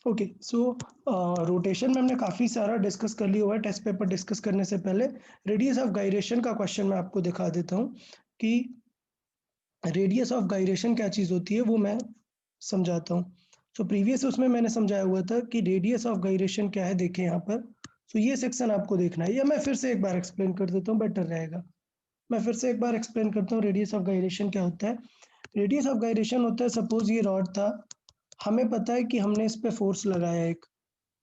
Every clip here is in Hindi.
ओके सो रोटेशन में हमने काफ़ी सारा डिस्कस कर लिया हुआ है। टेस्ट पेपर डिस्कस करने से पहले रेडियस ऑफ गायरेशन का क्वेश्चन मैं आपको दिखा देता हूँ कि रेडियस ऑफ गायरेशन क्या चीज़ होती है, वो मैं समझाता हूँ। सो प्रीवियस उसमें मैंने समझाया हुआ था कि रेडियस ऑफ गायरेशन क्या है। देखें यहाँ पर, सो ये सेक्शन आपको देखना है, या मैं फिर से एक बार एक्सप्लेन कर देता हूँ, बेटर रहेगा। मैं फिर से एक बार एक्सप्लेन करता हूँ रेडियस ऑफ गायरेशन क्या होता है। रेडियस ऑफ गायरेशन होता है, सपोज ये रॉड था, हमें पता है कि हमने इस पे फोर्स लगाया एक,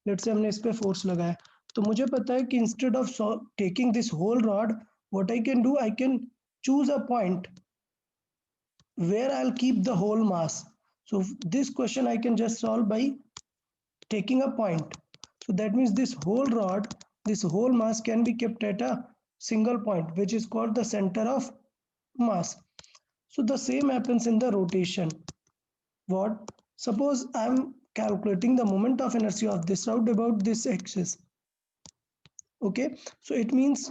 लेट्स से हमने इस पे फोर्स लगाया, तो मुझे पता है कि instead of taking this whole rod, what I can do, I can choose a point where I'll keep the whole mass. So this question I can just solve by taking a point. So that means this whole rod, this whole mass can be kept at a single point, which is called the center of mass. So the same happens in the rotation. What? Suppose I'm calculating the moment of inertia of this rod about this axis. Okay, so it means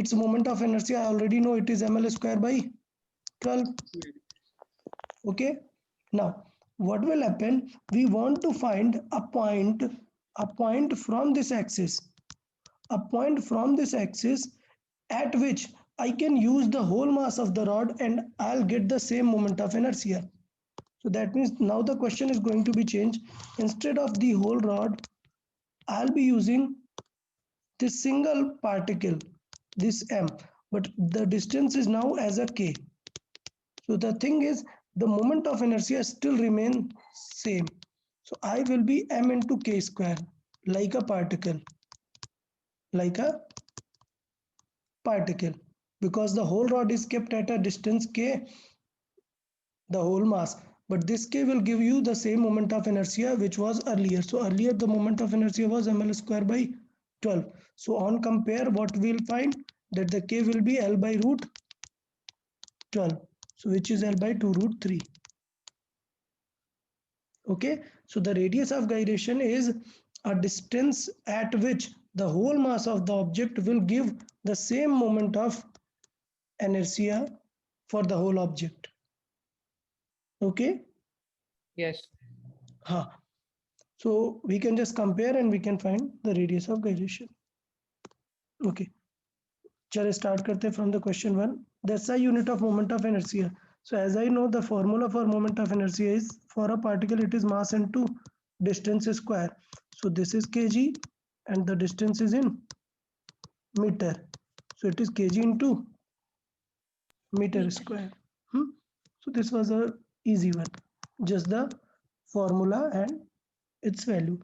its moment of inertia, I already know it is ml square by 12. Okay, now what will happen, we want to find a point from this axis, a point from this axis at which I can use the whole mass of the rod and I'll get the same moment of inertia. So that means now the question is going to be changed. Instead of the whole rod, I'll be using this single particle, this m, but the distance is now as a k. So the thing is, the moment of inertia still remain same. So I will be m into k square, like a particle, like a particle, because the whole rod is kept at a distance k, the whole mass. But this k will give you the same moment of inertia which was earlier. So earlier the moment of inertia was ml square by 12. So on compare, what we'll find, that the k will be L by root 12. So which is L by 2 root 3. Okay, so the radius of gyration is a distance at which the whole mass of the object will give the same moment of inertia for the whole object. Okay. Yes. So we can just compare and we can find the radius of gyration. Okay, चलिए start करते हैं from the question 1. The SI unit of moment of inertia. So as I know, the formula for moment of inertia is, for a particle it is mass into distance square. So this is kg and the distance is in meter. So it is kg into meter square. So this was a easy one, just the formula and its value.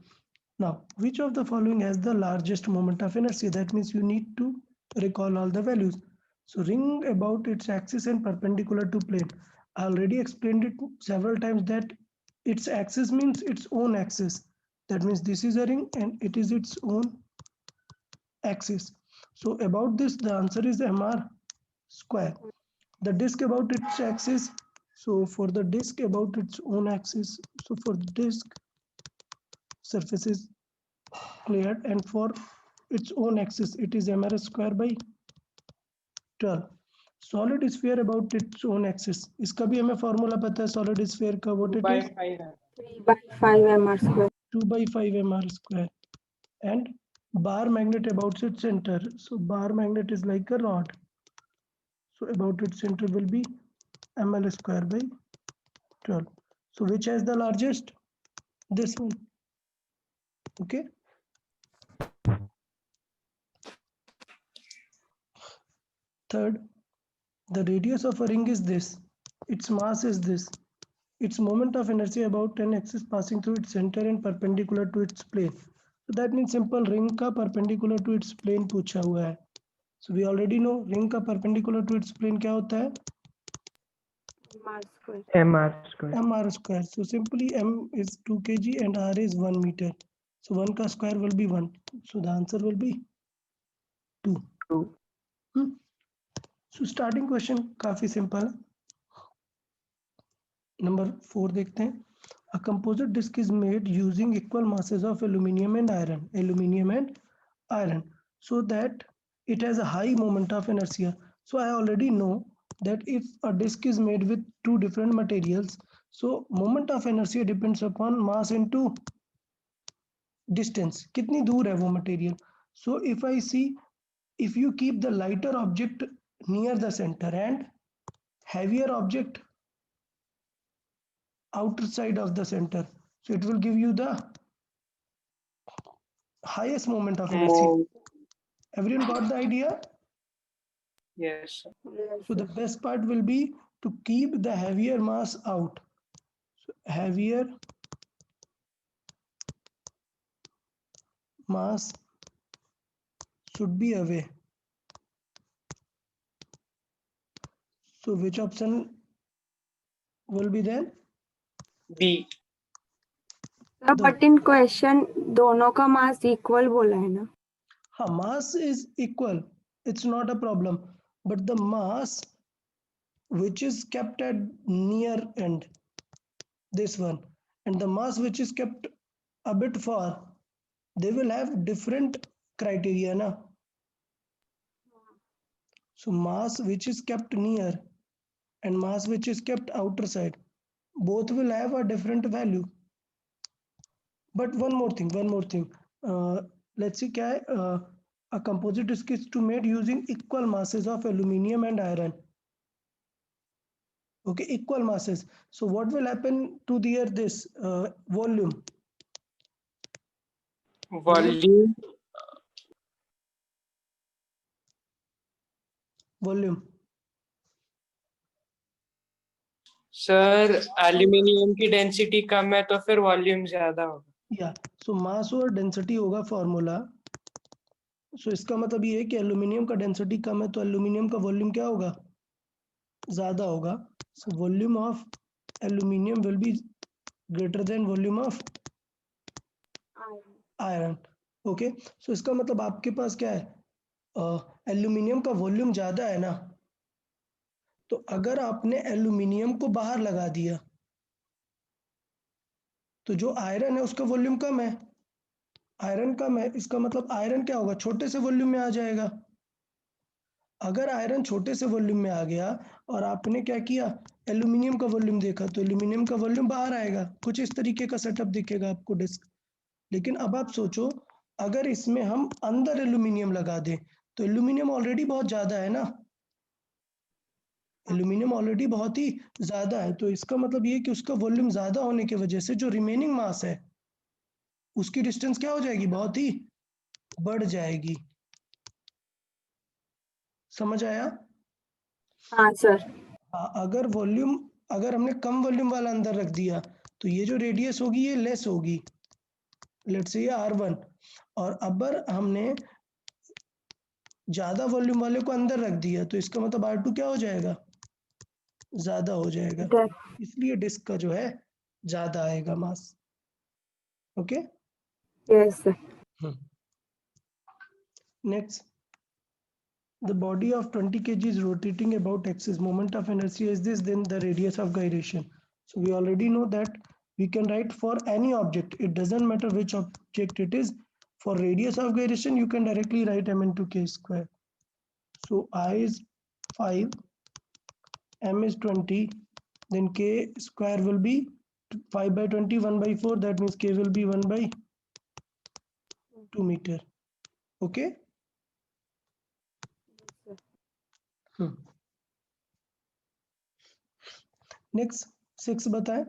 Now, which of the following has the largest moment of inertia? That means you need to recall all the values. So ring about its axis and perpendicular to plane. I already explained it several times that its axis means its own axis. That means this is a ring and it is its own axis. So about this, the answer is mr square. The disk about its axis. So for the disk about its own axis, so for disk, surface is cleared, and for its own axis it is mr square by 12. Solid sphere about its own axis, इसका भी हमें फॉर्मूला पता है solid sphere का, what it is 3/5 mr square. 2/5 mr square. And bar magnet about its center, so bar magnet is like a rod, so about its center will be ml square by 12. So which has the largest? This one. Okay. Third, the radius of a ring is this, its mass is this, its moment of inertia about an axis passing through its center and perpendicular to its plane. So that means simple, ring का perpendicular to its plane पूछा हुआ है. So we already know ring का perpendicular to its plane क्या होता है? mr square. mr square. So simply m is 2 kg and r is 1 meter. So 1 का square will be 1. So the answer will be 2. 2. So starting question काफी simple. Number 4 देखते हैं. A composite disc is made using equal masses of aluminum and iron, so that it has a high moment of inertia. So I already know that if a disc is made with two different materials, so moment of inertia depends upon mass into distance, कितनी दूर है वो material. So if I see, if you keep the lighter object near the center and heavier object outer side of the center, so it will give you the highest moment of inertia. Everyone got the idea? Yes, sir. Yes, So the sir. best part will be to keep the heavier mass out. So heavier mass should be away. So which option will be there? B. Sir, but in question दोनों का मास इक्वल बोला है ना. हाँ, mass is equal, it's not a problem, but the mass which is kept at near end, this one, and the mass which is kept a bit far, they will have different criteria, na? So mass which is kept near and mass which is kept outer side, both will have a different value. But one more thing, let's see क्या है, a composite disc is to made using equal masses of aluminium and iron. Okay, equal masses. So what will happen to their this volume? Volume. Volume. Sir aluminium की डेंसिटी कम है तो फिर वॉल्यूम ज्यादा होगा. या सो मास और डेंसिटी होगा फॉर्मूला. सो इसका मतलब ये है कि एल्यूमिनियम का डेंसिटी कम है तो एल्यूमिनियम का वॉल्यूम क्या होगा, ज्यादा होगा. So volume of aluminium will be greater than volume of iron. Okay, so इसका मतलब आपके पास क्या है, एल्यूमिनियम का वॉल्यूम ज्यादा है ना, तो अगर आपने एल्यूमिनियम को बाहर लगा दिया तो जो आयरन है उसका वॉल्यूम कम है, आयरन कम है, इसका मतलब आयरन क्या होगा, छोटे से वॉल्यूम में आ जाएगा. अगर आयरन छोटे से वॉल्यूम में आ गया और आपने क्या किया, एल्यूमिनियम का वॉल्यूम देखा, तो एल्यूमिनियम का वॉल्यूम बाहर आएगा. कुछ इस तरीके का सेटअप दिखेगा आपको डिस्क. लेकिन अब आप सोचो, अगर इसमें हम अंदर एल्यूमिनियम लगा दें तो एल्यूमिनियम ऑलरेडी बहुत ज्यादा है ना, एल्यूमिनियम ऑलरेडी बहुत ही ज्यादा है. तो इसका मतलब ये कि उसका वॉल्यूम ज्यादा होने की वजह से जो रिमेनिंग मास है उसकी डिस्टेंस क्या हो जाएगी, बहुत ही बढ़ जाएगी. समझ आया? हाँ सर. अगर वॉल्यूम, अगर हमने कम वॉल्यूम वाला अंदर रख दिया तो ये जो रेडियस होगी ये लेस होगी, लेट्स से ये R1, और अगर हमने ज्यादा वॉल्यूम वाले को अंदर रख दिया तो इसका मतलब R2 क्या हो जाएगा, ज्यादा हो जाएगा. इसलिए डिस्क का जो है ज्यादा आएगा mass. Okay, yes sir. Next, the body of 20 kg is rotating about axis, moment of inertia is this, then the radius of gyration. So we already know that we can write for any object, it doesn't matter which object it is. For radius of gyration you can directly write m into k square. So I is 5, m is 20, then k square will be 5 by 20, 1 by 4, that means k will be 1 by 2 meter. Okay. Next 6 बताएं.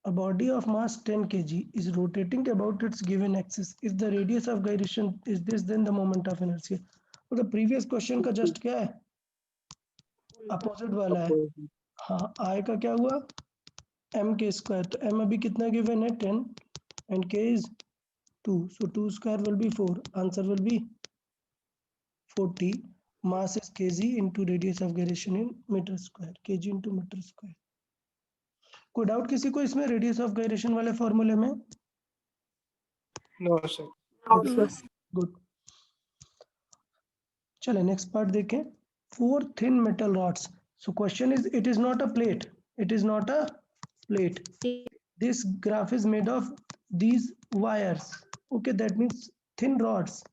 A body of mass 10 kg is rotating about its given axis. If the radius of gyration is this, then the moment of inertia. तो previous question का just क्या है, अपोजिट वाला है. हाँ, I का क्या हुआ, m k square. तो m अभी कितना given है, 10, and k is 2. So 2 square will be 4. Answer will be 40. Mass is kg into radius of gyration in meter square. Kg into meter square. कोई डाउट किसी को इसमें रेडियस ऑफ गायरेशन वाले फॉर्मूले में? No sir. गुड. चले नेक्स्ट पार्ट देखें. 4 thin metal rods. So question is, it is not a plate. It is not a plate. This graph is made of these wires. Okay, that means thin rods.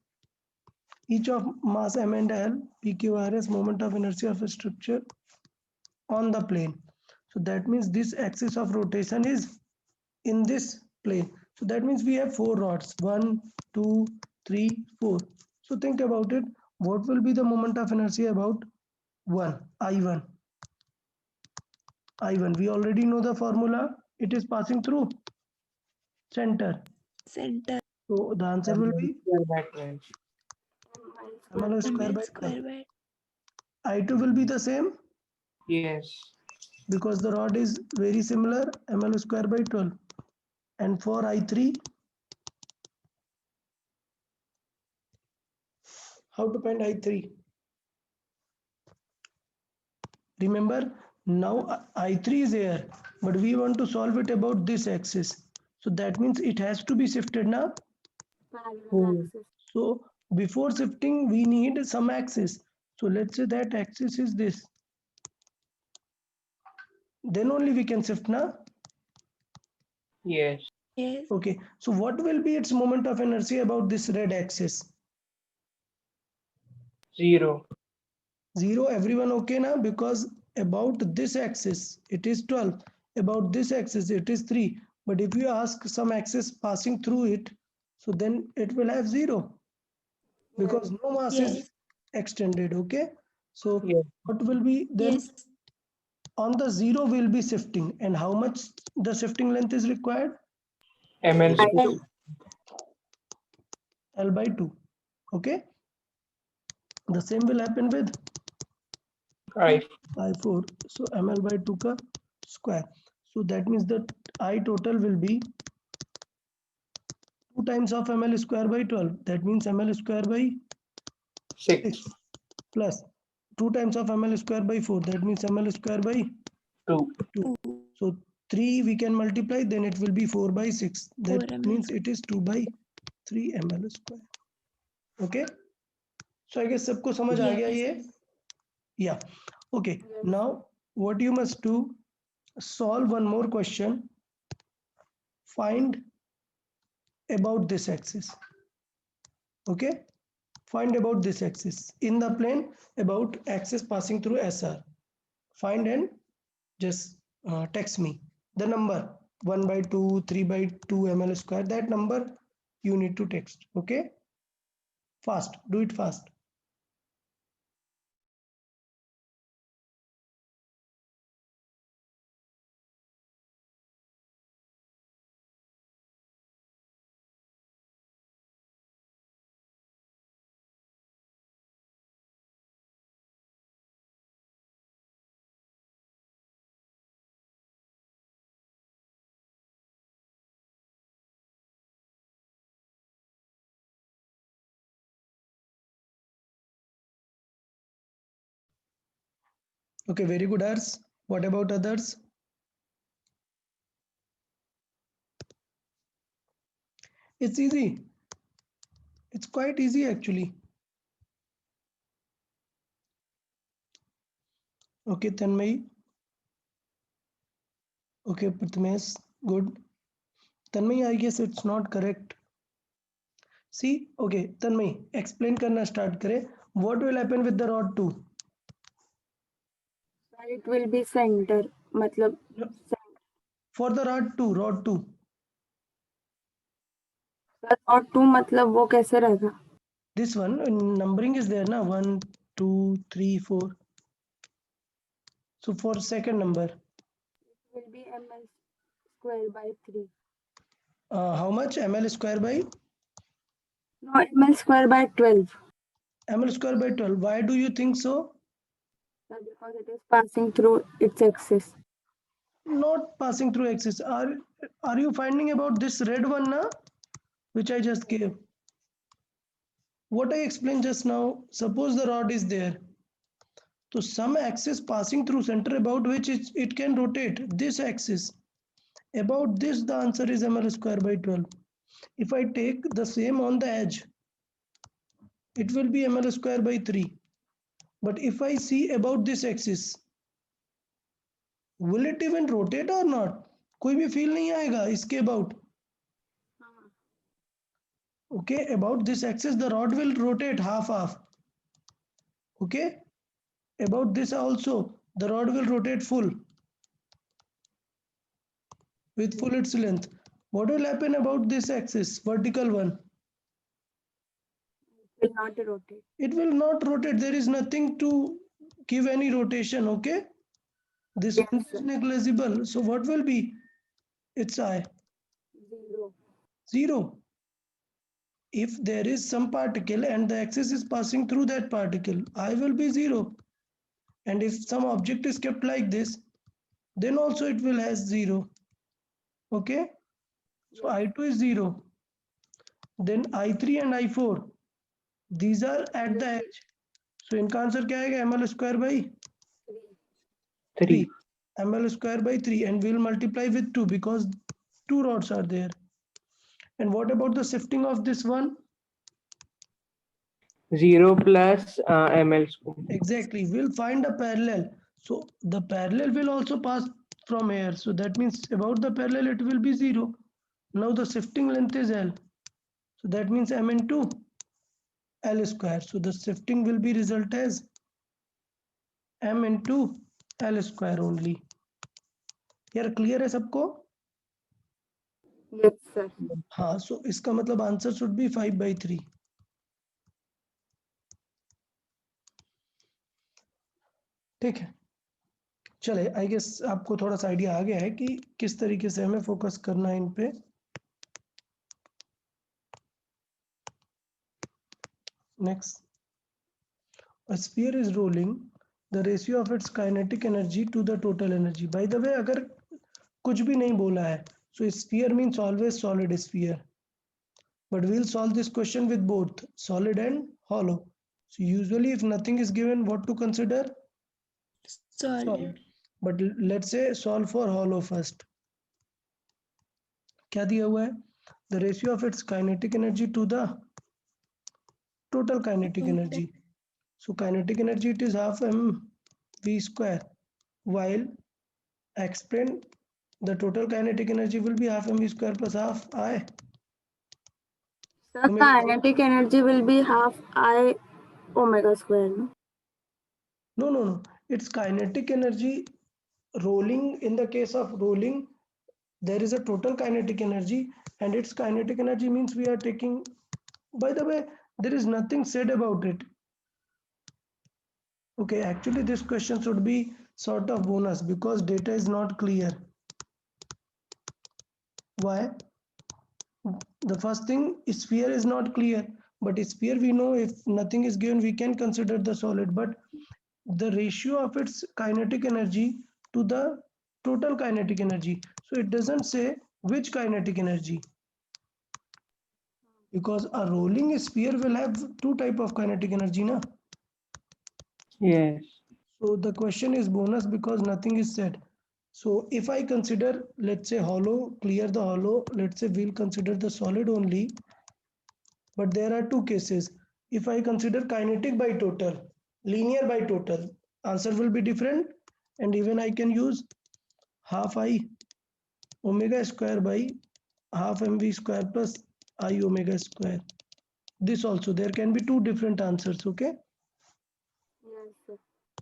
Each of mass m and l, PQRS, moment of inertia of a structure on the plane. So that means this axis of rotation is in this plane. So that means we have 4 rods, 1, 2, 3, 4. So think about it. What will be the moment of inertia about 1, I1? I1, we already know the formula. It is passing through center. Center. So the answer will be Square by 12. ml square ml by square 12. by I2 will be the same Yes. because the rod is very similar, ml square by 12. And for I3, how to find I3? Remember, now I3 is here, but we want to solve it about this axis. So that means it has to be shifted now. Parallel axis. So before shifting, we need some axis. So let's say that axis is this. Then only we can shift now. Yes. yes. Okay. So what will be its moment of inertia about this red axis? 0. 0. Everyone okay now? Because about this axis, it is 12. About this axis, it is 3. But if you ask some axis passing through it, so then it will have 0. Because no mass is Yes. extended. Okay. So Yes. what will be then? Yes. On the 0 will be shifting, and how much the shifting length is required? ml I square. L by 2. Okay. The same will happen with I. I4. So ml by 2 ka square. So that means that I total will be 2 times of ml square by 12. That means ml square by 6. 6 plus 2 times of ml square by 4. That means ml square by 2. 2. So 3 we can multiply, then it will be 4 by 6. That 4 ml. means it is 2 by 3 ml square. Okay. So I guess सबको समझ आ गया ये? Yeah. Okay. Now what you must do, solve one more question. Find about this axis. Okay. Find about this axis in the plane about axis passing through SR. Find and just text me the number 1 by 2, 3 by 2 ml square. That number you need to text. Okay. Fast. Do it fast. Okay, very good, Hers. What about others? It's easy. It's quite easy actually. Okay, Tanmay. Okay, Prathamesh. Good. Tanmay, I guess it's not correct. See, okay, Tanmay, explain करना start करें. What will happen with the rod 2? it will be center. मतलब For the rod 2, और 2 मतलब वो कैसे रहेगा? this one numbering is there, na? 1, 2, 3, 4. So for second number, It will be ml square by 3. how much ml square by? No, ml square by 12. Ml square by 12. Why do you think so? Because it is passing through its axis. Not passing through axis. Are you finding about this red one, na? Which I just gave? What I explained just now, suppose the rod is there. So some axis passing through center about which it can rotate, this axis. About this, the answer is ml square by 12. If I take the same on the edge, it will be ml square by 3. But if I see about this axis, will it even rotate or not? कोई भी feel नहीं आएगा इसके about. Okay, about this axis, the rod will rotate half. Okay, about this also, the rod will rotate full with full its length. What will happen about this axis, vertical one? Will not rotate. It will not rotate. There is nothing to give any rotation, okay? This Yes, one is sir. negligible. So what will be its I? 0. 0. If there is some particle and the axis is passing through that particle, I will be 0. And if some object is kept like this, then also it will has 0. Okay? So I2 is 0. Then I3 and I4, these are at the edge. So इनका आंसर क्या आएगा? ml square by 3. ml square by 3, and we'll multiply with 2 because 2 rods are there. And what about the shifting of this one? 0 plus ml square. Exactly, we'll find a parallel. So the parallel will also pass from here. So that means about the parallel it will be 0. Now the shifting length is L. So that means m into L square. So the shifting will be result as m into L square only. यार क्लियर है सबको? Yes, sir. हाँ, so इसका मतलब आंसर should be 5/3. ठीक है, चले आई गेस आपको थोड़ा सा आइडिया आ गया है कि किस तरीके से हमें फोकस करना है इन पे. Next, a sphere is rolling. The ratio of its kinetic energy to the total energy. By the way, अगर कुछ भी नहीं बोला है, so sphere means always solid sphere. But we'll solve this question with both solid and hollow. So usually, if nothing is given, what to consider? Solid. But let's say solve for hollow first. क्या दिया हुआ है? The ratio of its kinetic energy to the total kinetic energy. So kinetic energy it is half mv square, while explain the total kinetic energy will be half mv square plus half I. Sir, kinetic energy will be half I omega square. No? No. It's kinetic energy rolling. In the case of rolling, there is a total kinetic energy, and its kinetic energy means we are taking. By the way, there is nothing said about it. Okay, actually this question should be sort of bonus because data is not clear. Why? The first thing, sphere is not clear, but sphere we know if nothing is given we can consider the solid, but the ratio of its kinetic energy to the total kinetic energy, so it doesn't say which kinetic energy, because a rolling sphere will have two type of kinetic energy na? Yes. So the question is bonus because nothing is said. So if I consider, let's say hollow, clear the hollow, let's say we'll consider the solid only. But there are two cases. If I consider kinetic by total, linear by total, answer will be different. And even I can use half I omega square by half mv square plus I omega square. This also, there can be two different answers, okay? Yes, sir.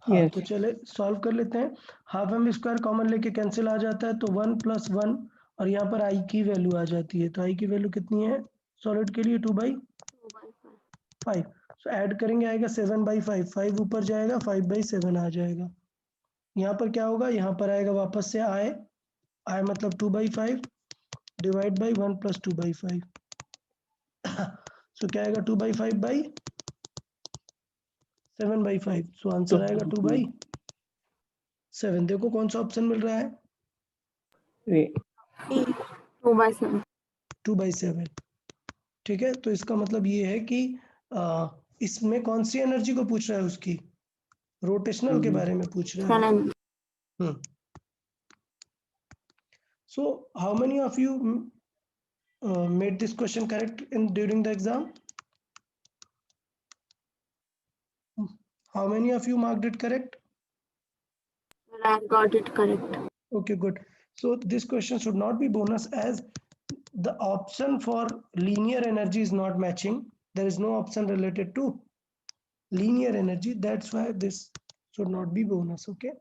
हाँ, Yes. तो चले सॉल्व कर लेते हैं. हाफ एम स्क्वायर कॉमन लेके कैंसिल आ जाता है, तो 1 + 1 और यहाँ पर आई की वैल्यू आ जाती है. तो आई की वैल्यू कितनी है सॉलिड के लिए? 2/5. सो ऐड करेंगे आएगा 7/5. 5 ऊपर जाएगा, 5/7 आ जाएगा. यहाँ पर क्या होगा? यहाँ पर आएगा वापस से आई मतलब 2/5 डिवाइड बाई 1 + 2/5. सो क्या आएगा? 2/5/7/5. सो आंसर आएगा 2/7. देखो कौन सा ऑप्शन मिल रहा है? 2/7. 2/7. ठीक है, तो इसका मतलब ये है कि इसमें कौन सी एनर्जी को पूछ रहा है? उसकी रोटेशनल के बारे में पूछ रहा है. So how many of you made this question correct in during the exam? How many of you marked it correct? I got it correct. Okay, good. So this question should not be bonus as the option for linear energy is not matching. There is no option related to linear energy. That's why this should not be bonus. Okay.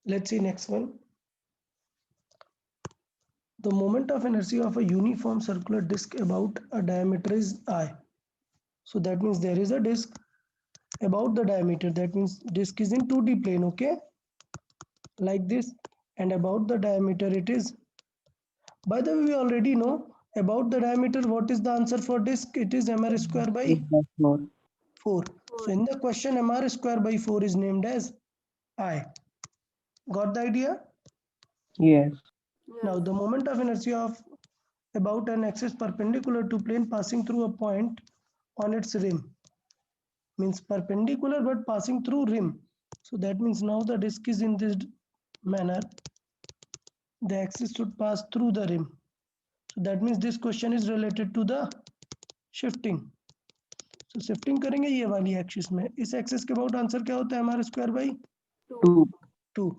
Let's see next one. The moment of inertia of a uniform circular disc about a diameter is I. So that means there is a disc about the diameter. That means disc is in 2D plane, okay? Like this, and about the diameter it is. By the way, we already know about the diameter. What is the answer for disc? It is mr square by 4. So in the question, mr square by 4 is named as I. Got the idea? Yes. Now the moment of inertia of about an axis perpendicular to plane passing through a point on its rim, means perpendicular but passing through rim. So that means now the disc is in this manner. The axis should pass through the rim. So that means this question is related to the shifting. So shifting करेंगे ये वाली एक्सिस में. इस एक्सिस के अबाउट आंसर क्या होता है हमारा स्क्वायर बाई 2.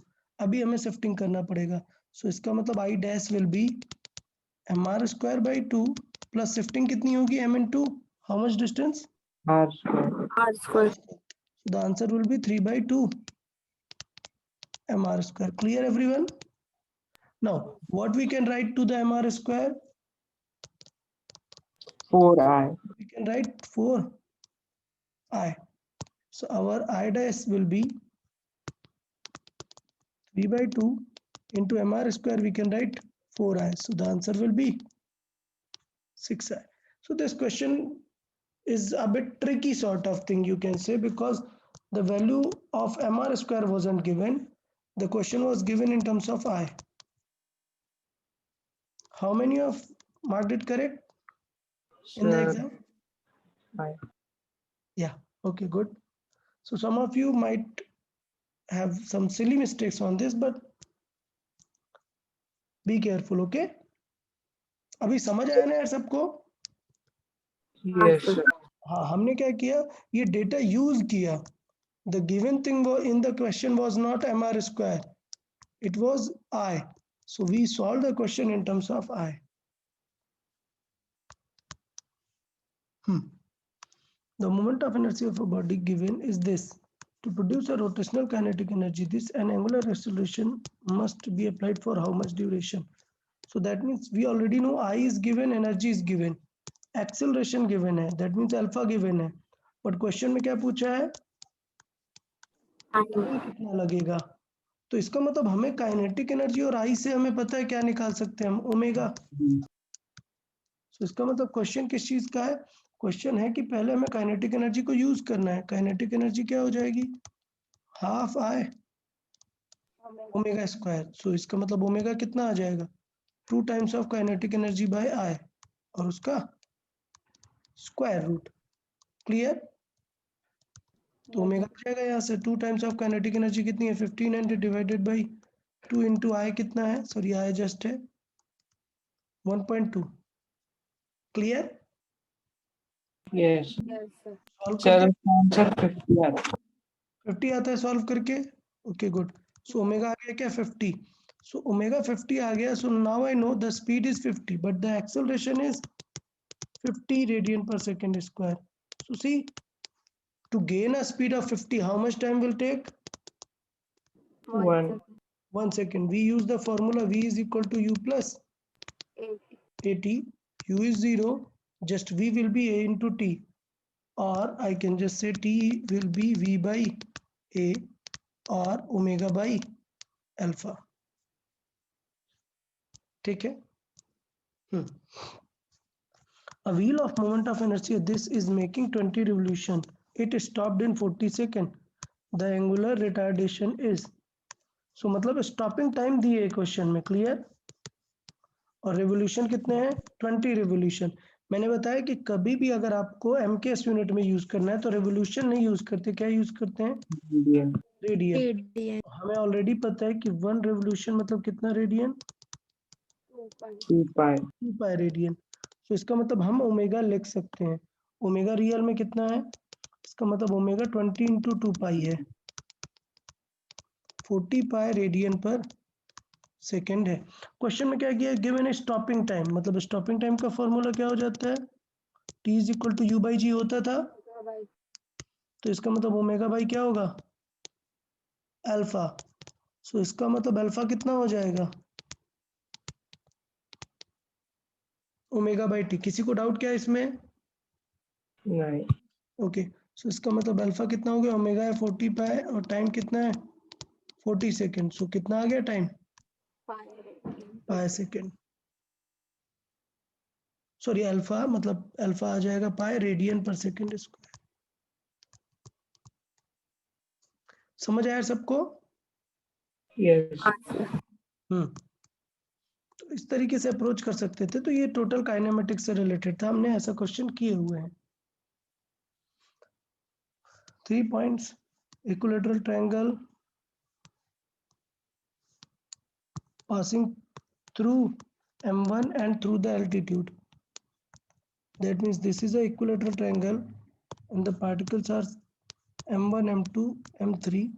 अभी हमें शिफ्टिंग करना पड़ेगा. सो इसका मतलब I dash will be mr square by 2 plus shifting कितनी होगी m into how much distance? R square. R square. So the answer will be 3 by 2 mr square. Clear everyone? Now what we can write to the mr square? 4I. We can write 4i. So our I dash will be 3 by 2 into mr square. We can write 4i. So the answer will be 6i. So this question is a bit tricky sort of thing, you can say, because the value of mr square wasn't given. The question was given in terms of I. How many of marked it correct in the Sir, exam? I. Yeah, okay, good. So some of you might have some silly mistakes on this, but be careful, okay? अभी समझ आया ना यार सबको? Yes, sir. हाँ, हमने क्या किया, ये डेटा यूज किया. The given thing in the question was not mr square, it was I. So we solved the question in terms of I. The moment of inertia of a body given is this. To produce a rotational kinetic energy, this an angular acceleration must be applied for how much duration? So that means we already know I is given, energy is given, acceleration given है, that means alpha given है. But question में क्या पूछा है? टाइम कितना लगेगा? तो इसका मतलब हमें काइनेटिक एनर्जी और आई से हमें पता है क्या निकाल सकते हैं हम, ओमेगा. तो इसका मतलब क्वेश्चन किस चीज का है? क्वेश्चन है कि पहले हमें काइनेटिक एनर्जी को यूज करना है. काइनेटिक एनर्जी क्या हो जाएगी? Half I omega square. So इसका मतलब ओमेगा कितना आ जाएगा? 2 times of kinetic energy by I और उसका स्क्वायर रूट. क्लियर? तो ओमेगा आ जाएगा यहाँ से 2 टाइम्स ऑफ काइनेटिक एनर्जी कितनी है? 1500 डिवाइडेड बाई 2 इंटू आई कितना है? सॉरी आई जस्ट है 1.2. Clear? Yes. Yes, sir. Solve Sir, करके answer 50 आता है. 50 आता है सॉल्व करके. Okay good. सो ओमेगा आ गया क्या? 50. सो ओमेगा 50 आ गया. So now I know the speed is 50 but the acceleration is 50 radian per second square. So see, to gain a speed of 50, how much time will take? 1. 1 second. We use the formula V is equal to U plus 8. AT. U is 0, just V will be A into T, or I can just say T will be V by A or omega by alpha. ठीक है? A wheel of moment of inertia, this is making 20 revolution. It stopped in 40 seconds. The angular retardation is. So मतलब स्टॉपिंग टाइम दी है क्वेश्चन में. क्लियर? और रेवोल्यूशन कितने हैं? 20 रेवोल्यूशन. मैंने बताया कि कभी भी अगर आपको एमकेएस यूनिट में यूज करना है तो रेवोल्यूशन नहीं यूज करते. क्या यूज करते हैं? रेडियन. हमें ऑलरेडी पता है कि 1 रेवोल्यूशन मतलब कितना रेडियन? 2 pi. 2 pi radian. तो इसका मतलब हम ओमेगा लिख सकते हैं. ओमेगा रियल में कितना है? इसका मतलब ओमेगा 20 इंटू 2 पाई है. 40 पाई रेडियन पर सेकेंड है. क्वेश्चन में क्या किया? Given stopping time. मतलब स्टॉपिंग टाइम का फॉर्मूला क्या हो जाता है? T is equal to U by G होता था. तो इसका मतलब ओमेगा बाई क्या होगा? अल्फा. सो इसका मतलब अल्फा कितना हो जाएगा, ओमेगा बाई टी। किसी को डाउट क्या है इसमें? नहीं। ओके, सो इसका मतलब अल्फा कितना हो गया, ओमेगा है 40 पाई और टाइम कितना है 40 सेकेंड। सो कितना आ गया टाइम, पाई सेकेंड। सॉरी अल्फा मतलब अल्फा आ जाएगा पाई रेडियन पर सेकेंड स्क्वायर। समझ आया सबको? यस। तो इस तरीके से अप्रोच कर सकते थे। तो ये टोटल काइनेमेटिक्स से रिलेटेड था, हमने ऐसा क्वेश्चन किए हुए हैं। 3 points, equilateral triangle passing through M1 and through the altitude. That means this is a equilateral triangle and the particles are M1, M2, M3.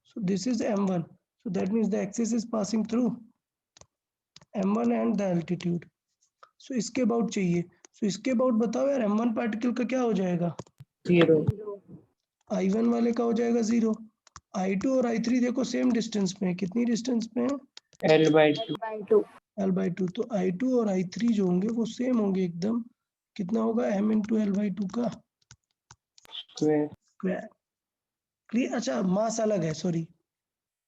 So this is M1. So that means the axis is passing through M1 and the altitude. So इसके अबाउट चाहिए। So इसके अबाउट बताओ यार, M1 पार्टिकल का क्या हो जाएगा, 0। I1 वाले का हो जाएगा 0। I2 और I3 देखो सेम डिस्टेंस में है, कितनी डिस्टेंस में है, L/2। L/2। तो I2 और I3 जो होंगे वो सेम होंगे एकदम। कितना होगा, M इंटू L/2 का स्क्वायर। स्क्वायर। क्लियर? अच्छा मास अलग है, सॉरी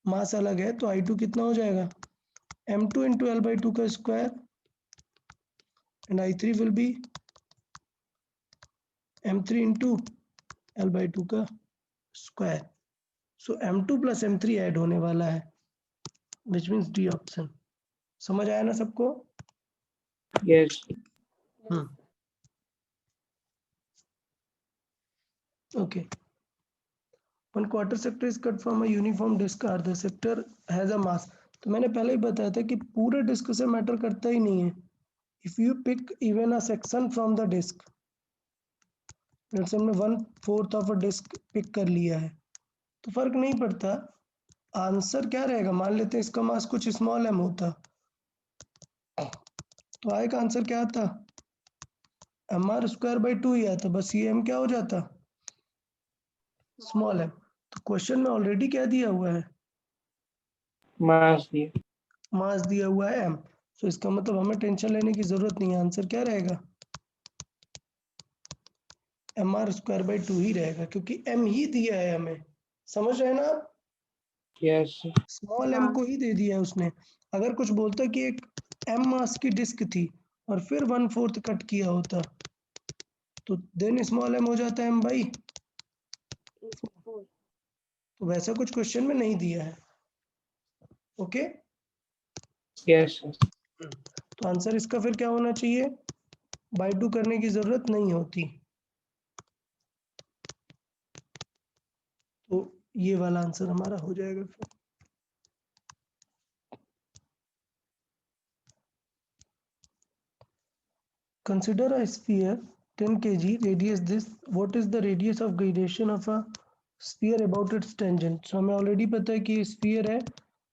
मास अलग है, तो I2 कितना हो जाएगा, M2 इंटू L/2 का square and I3 will be M3 into L/2 का स्क्वायर। सो M2 प्लस M3 ऐड होने वाला है, विच मीन्स डी ऑप्शन। समझ आया ना सबको? Yes. Okay. One quarter sector is cut from a uniform disk or the sector has a mass. तो मैंने पहले ही बताया था कि पूरे डिस्क से मैटर करता ही नहीं है। If you pick even a section from the disk, जैसे हमने 1/4 of a disk पिक कर लिया है तो फर्क नहीं पड़ता। आंसर क्या रहेगा, मान लेते हैं इसका मास कुछ स्मॉल m होता तो आय का आंसर क्या आता, mr²/2 ही आता, बस ये m क्या हो जाता, स्मॉल m। तो क्वेश्चन में ऑलरेडी क्या दिया हुआ है, मास दिया। मास दिया हुआ है m। सो इसका मतलब हमें टेंशन लेने की जरूरत नहीं है, आंसर क्या रहेगा, mr²/2 ही रहेगा, क्योंकि m ही दिया है हमें। समझ रहे हैं ना आप? यस। स्मॉल m को ही दे दिया है उसने। अगर कुछ बोलता कि एक m मास की डिस्क थी और फिर 1/4 कट किया होता तो देन स्मॉल m हो जाता है m/4। तो वैसा कुछ क्वेश्चन में नहीं दिया है। Okay, yes. तो आंसर इसका फिर क्या होना चाहिए, बाय 2 करने की जरूरत नहीं होती। तो ये वाला आंसर हमारा हो जाएगा फिर। Consider a sphere 10 kg radius this, what is the radius of gyration of a sphere about its tangent? So हमें ऑलरेडी पता है कि स्फीयर है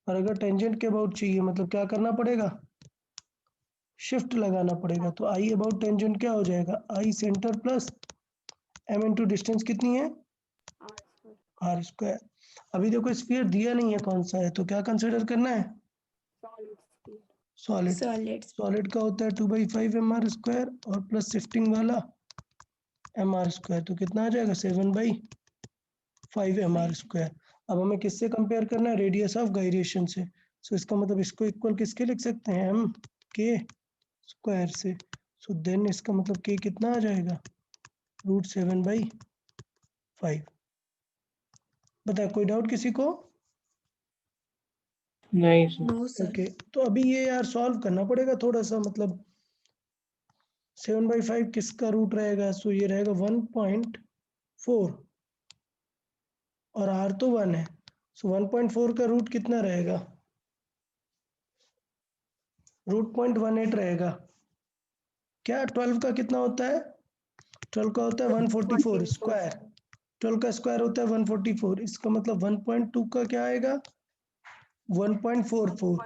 और अगर टेंजेंट के अबाउट चाहिए मतलब क्या करना पड़ेगा, शिफ्ट लगाना पड़ेगा। तो आई अबाउट टेंजेंट क्या हो जाएगा, I centre plus M into distance कितनी है, r²। अभी देखो स्फीयर दिया नहीं है कौन सा है, तो क्या कंसिडर करना है, सॉलिड। सॉलिड का होता है 2/5 mr² और प्लस शिफ्टिंग वाला mr², तो कितना आ जाएगा 7/5 mr²। अब हमें किससे कंपेयर करना है, रेडियस ऑफ गायरेशन से। सो इसका मतलब इसको इक्वल किसके लिख सकते हैं, m के स्क्वायर से। सो देन इसका मतलब k कितना आ जाएगा, √7/5। बता, कोई डाउट किसी को? नहीं सर। ओके, तो अभी ये यार सॉल्व करना पड़ेगा थोड़ा सा, मतलब 7/5 किसका रूट रहेगा, सो ये रहेगा 1.4 और r तो 1 है। सो 1.4 का रूट कितना रहेगा, √0.18 रहेगा। क्या 12 का कितना होता है, 12 का होता है 144 स्क्वायर, 12 का स्क्वायर होता है 144। इसका मतलब 1.2 का क्या आएगा 1.44।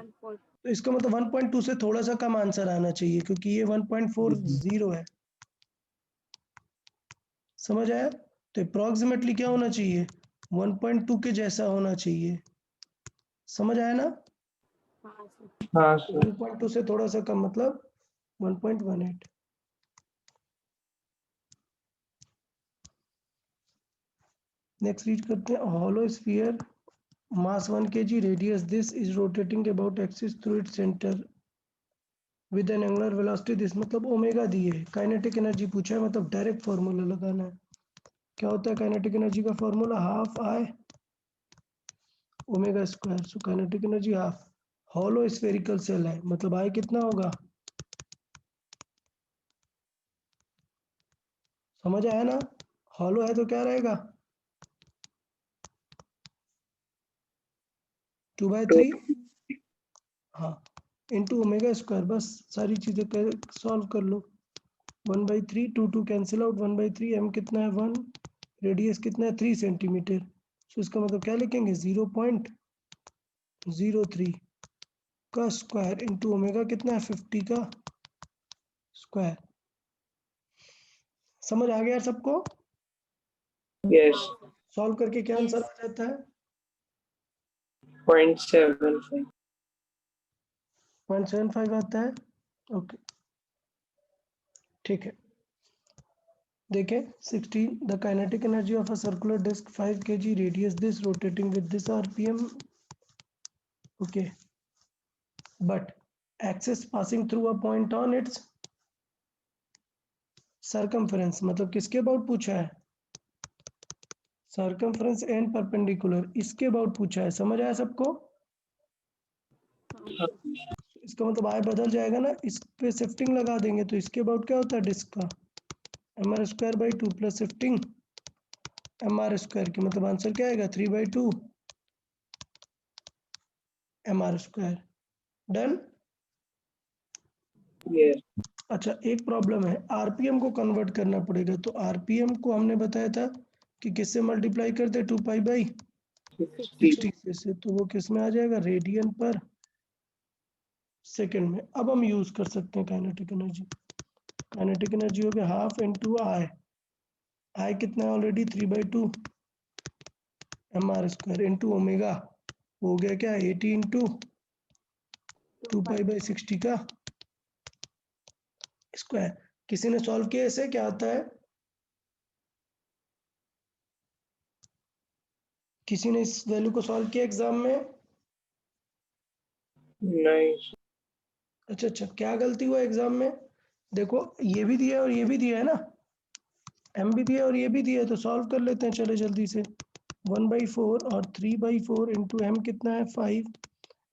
तो इसका मतलब 1.2 से थोड़ा सा कम आंसर आना चाहिए क्योंकि ये 1.40 है। समझ आया? तो अप्रोक्सीमेटली क्या होना चाहिए, 1.2 के जैसा होना चाहिए। समझ आया ना? हाँ सर। हाँ सर। 1.2 से थोड़ा सा कम मतलब 1.18। नेक्स्ट रीड करते हैं। Hollow sphere mass 1 kg, radius this is rotating about axis through its center with an angular velocity this, मतलब ओमेगा दिए। काइनेटिक एनर्जी पूछा है, मतलब डायरेक्ट फॉर्मूला लगाना है। क्या होता है काइनेटिक एनर्जी का formula? Half I omega square. So kinetic energy half. Hollow spherical shell है, मतलब आई कितना होगा? समझ आया ना? हॉलो है तो क्या रहेगा? 2/3 हाँ इंटू ओमेगा स्क्वायर। बस सारी चीजें सॉल्व कर लो। 1/3 2 कैंसिल आउट। 1/3 एम कितना है 1, रेडियस कितना है 3 सेंटीमीटर। सो इसका मतलब क्या लिखेंगे? 0.03 का स्क्वायर इंटू ओमेगा कितना है 50 का स्क्वायर। समझ आ गया सबको? यस। सॉल्व करके क्या आंसर आ जाता है? 0.75। 0.75 आता है। ओके ठीक है। देखें 16 the kinetic energy of a circular disc 5 kg, radius this, rotating with this RPM. Okay but axis passing through a point on its circumference, मतलब किसके अबाउट पूछा है? सर्कमफ्रेंस एंड परपेंडिकुलर, इसके अबाउट पूछा है। समझ आया सबको? इसका मतलब आय बदल जाएगा ना, इस पे शिफ्टिंग लगा देंगे तो इसके अबाउट क्या होता है डिस्क का? mr²/2 प्लस शिफ्टिंग mr² की, मतलब आंसर क्या आएगा? 3/2 mr²। डन। यस। अच्छा एक प्रॉब्लम है, आरपीएम को कन्वर्ट करना पड़ेगा। तो आरपीएम को हमने बताया था कि किससे मल्टीप्लाई करते? 2π/60 से। तो वो किस में आ जाएगा? रेडियन पर सेकंड में। अब हम यूज कर सकते हैं काइनेटिक एनर्जी। काइनेटिक एनर्जी हो गया हाफ इंटू आई। आई कितना है ऑलरेडी? 3/2 mr² इंटू ओमेगा हो गया क्या? 80 इंटू 2π/60 का स्क्वायर। किसी ने सॉल्व किया इसे? क्या आता है? किसी ने इस वैल्यू को सॉल्व किया एग्जाम में? नहीं। अच्छा क्या गलती हुआ एग्जाम में? देखो ये भी दिया है और ये भी दिया है ना, एम भी दिया और ये भी दिया है, तो सॉल्व कर लेते हैं चले जल्दी से। 1/4 और 3/4 इंटू एम कितना है 5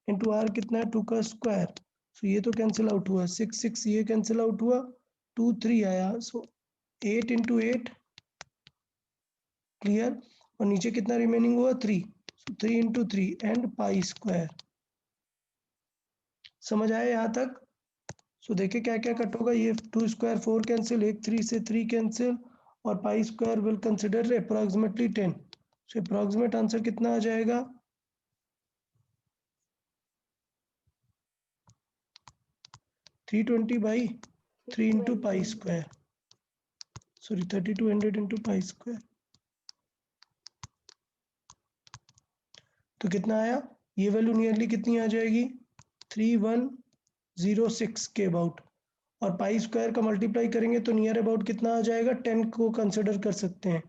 इंटू आर कितना है 2 का स्क्वायर। सो ये तो कैंसिल आउट हुआ, 6 ये कैंसिल आउट हुआ, 2 3 आया। सो 8 इंटू 8 क्लियर। और नीचे कितना रिमेनिंग हुआ? 3। सो 3 इंटू 3 एंड पाई स्क्वायर। समझ आया यहाँ तक? सो देखिए क्या क्या कट होगा। ये 2 स्क्वायर 4 कैंसिल, एक 3 से 3 कैंसिल, और pi square will consider approximately 10। So approximate answer कितना आ जाएगा? 320/3 into pi square, sorry 3200 into pi square. तो कितना आया? ये वैल्यू नियरली कितनी आ जाएगी? 3106 के अबाउट। और पाई स्क्वायर का मल्टीप्लाई करेंगे तो नियर अबाउट कितना आ जाएगा? 10 को कंसिडर कर सकते हैं,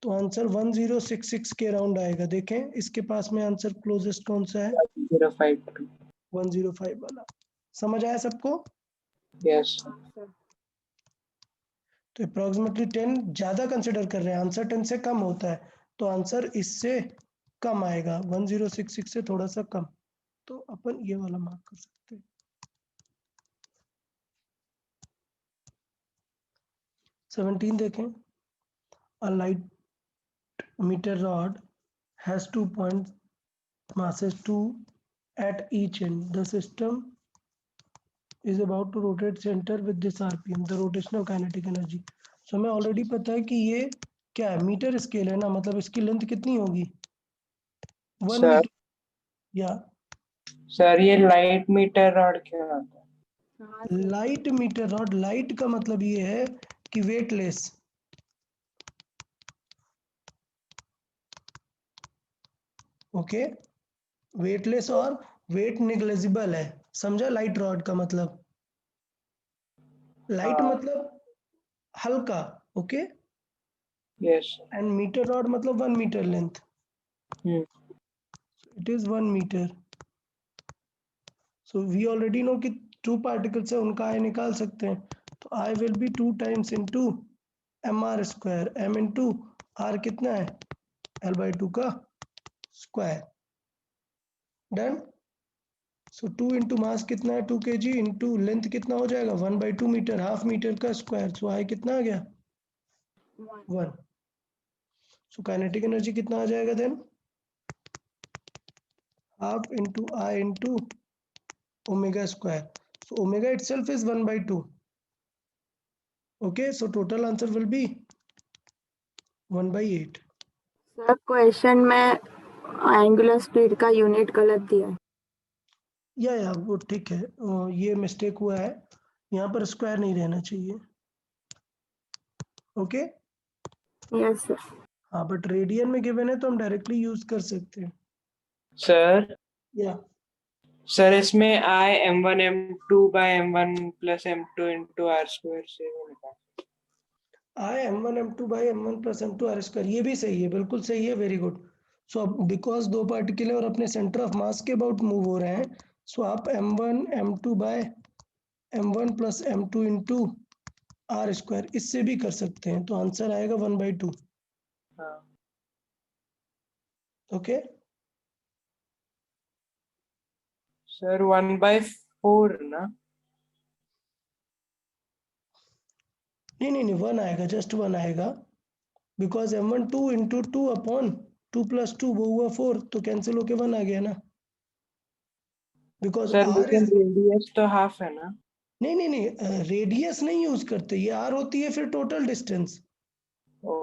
तो आंसर 1066 के अराउंड आएगा। देखें इसके पास में आंसर क्लोजेस्ट कौन सा है? 0.52। 105 वाला। समझ आया सबको? यस। तो अप्रोक्सीमेटली 10 ज़्यादा कंसिडर कर रहे हैं, आंसर 10 से कम होता है, तो आंसर इससे कम आएगा, 1066 से थोड़ा सा कम। तो अपन ये वाला मार्क कर सकते हैं। 17 देखें। A light meter rod has 2 points, masses 2 at each end. The system is about to rotate center with this rpm. The rotational kinetic energy. So हमें ऑलरेडी पता है कि ये क्या है? मीटर स्केल है ना, मतलब इसकी लेंथ कितनी होगी? 1 सर मीटर। या सर ये लाइट मीटर रॉड क्या होता है? लाइट मीटर रॉड, लाइट का मतलब ये है कि वेटलेस। ओके वेटलेस और वेट निग्लेजिबल है, समझा? लाइट रॉड का मतलब, लाइट हाँ, मतलब हल्का, okay, yes, sir. And metre rod मतलब 1 metre length, Hmm. It is 1 metre. So we already know कि 2 पार्टिकल्स है, उनका आई निकाल सकते हैं, तो I will be 2 times into M R square, M into R कितना है, L/2 का square, done. So 2 into mass कितना है 2 kg, इंटू लेंथ कितना हो जाएगा 1/2 मीटर, हाफ मीटर का स्क्वायर, सो आई कितना आ गया 1। सो काइनेटिक एनर्जी कितना आ जाएगा then, half into I into omega square, so omega itself is 1/2, okay, so total answer will be 1/8। Sir question में एंगुलर स्पीड का यूनिट गलत दिया है। या वो ठीक है, ये मिस्टेक हुआ है, यहाँ पर स्क्वायर नहीं रहना चाहिए, ओके। Yes sir. हाँ, बट रेडियन में गिवन है तो हम डायरेक्टली यूज कर सकते हैं, सर या सर इसमें I m1 m2 by m1 plus m2 into r square से वो निकाल। आई m1 m2 by m1 plus m2 r square, ये भी सही है, बिल्कुल सही है, वेरी गुड। सो अब बिकॉज दो पार्टिकल है और अपने सेंटर ऑफ मास के अबाउट मूव हो रहे हैं, सो आप m1 m2 by m1 plus m2 into R square इससे भी कर सकते हैं, तो आंसर आएगा 1/2, हाँ ओके। सर 1/4 ना। नहीं 1 आएगा, जस्ट 1 आएगा, because m1 2 into 2 upon 2 plus 2 वो हुआ 4, तो कैंसिल होके 1 आ गया ना, बिकॉज सर आर लेकिन इज, रेडियस तो हाफ है ना। नहीं रेडियस नहीं यूज करते, ये आर होती है फिर total distance, oh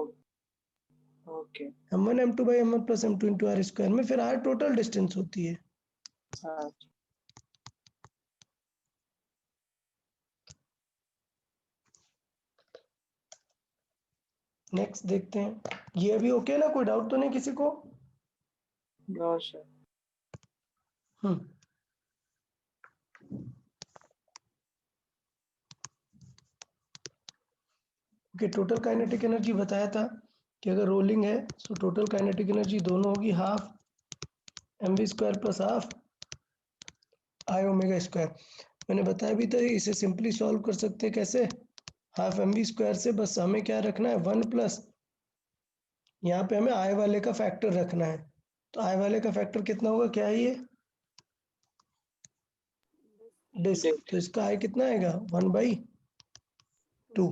okay. m1 m2 by m1 plus m2 into R square में फिर आर टोटल डिस्टेंस होती है। हाँ नेक्स्ट देखते हैं, ये अभी ओके ना, कोई डाउट तो नहीं किसी को? No sir. Hmm, okay. Total kinetic energy बताया था कि अगर रोलिंग है तो टोटल काइनेटिक एनर्जी दोनों होगी half mv square plus half I omega square. मैंने बताया भी था इसे सिंपली सॉल्व कर सकते हैं, कैसे, हाफ mv स्क्वायर से बस हमें क्या रखना है 1 प्लस, यहाँ पे हमें आई वाले का फैक्टर रखना है, तो आई वाले का फैक्टर कितना होगा, क्या है ये डिस्क, तो इसका आई कितना आएगा 1/2।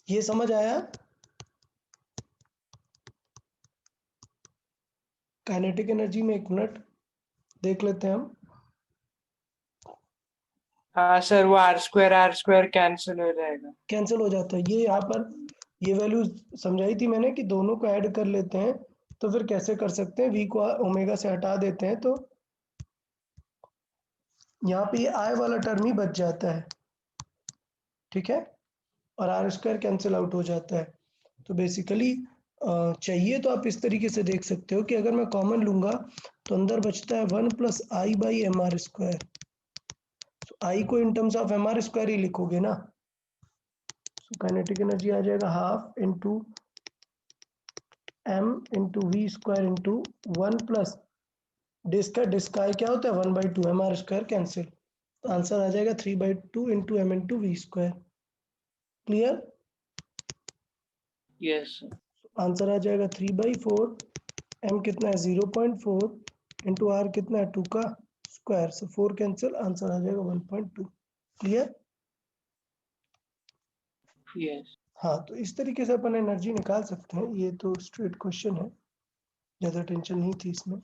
ये समझ आया? काइनेटिक एनर्जी में 1 मिनट देख लेते हैं हम। हाँ सर वो r स्क्वायर कैंसिल हो जाएगा। कैंसिल हो जाता है, ये यहाँ पर ये वैल्यू समझाई थी मैंने कि दोनों को ऐड कर लेते हैं, तो फिर कैसे कर सकते हैं, v को ओमेगा से हटा देते हैं, तो यहाँ पे ये आई वाला टर्म ही बच जाता है, ठीक है, और आर स्क्वायर कैंसिल आउट हो जाता है। तो बेसिकली चाहिए तो आप इस तरीके से देख सकते हो कि अगर मैं कॉमन लूंगा तो अंदर बचता है 1 plus I by M R square, तो आई को in terms of M R square ही लिखोगे ना, सो काइनेटिक एनर्जी आ जाएगा half into M into V square into 1 plus disc I क्या होता है 1/2 एम आर स्क्वायर कैंसिल, तो आंसर आ जाएगा 3/2 into M into V square. Clear? Yes sir. Answer आ जाएगा 3/4, एम कितना है 0.4 इंटू आर कितना है 2 का स्क्वायर, से 4 कैंसिल, आंसर आ जाएगा 1.2। क्लियर? यस हाँ, तो इस तरीके से अपन एनर्जी निकाल सकते हैं, ये तो स्ट्रेट क्वेश्चन है, ज़्यादा टेंशन नहीं थी इसमें।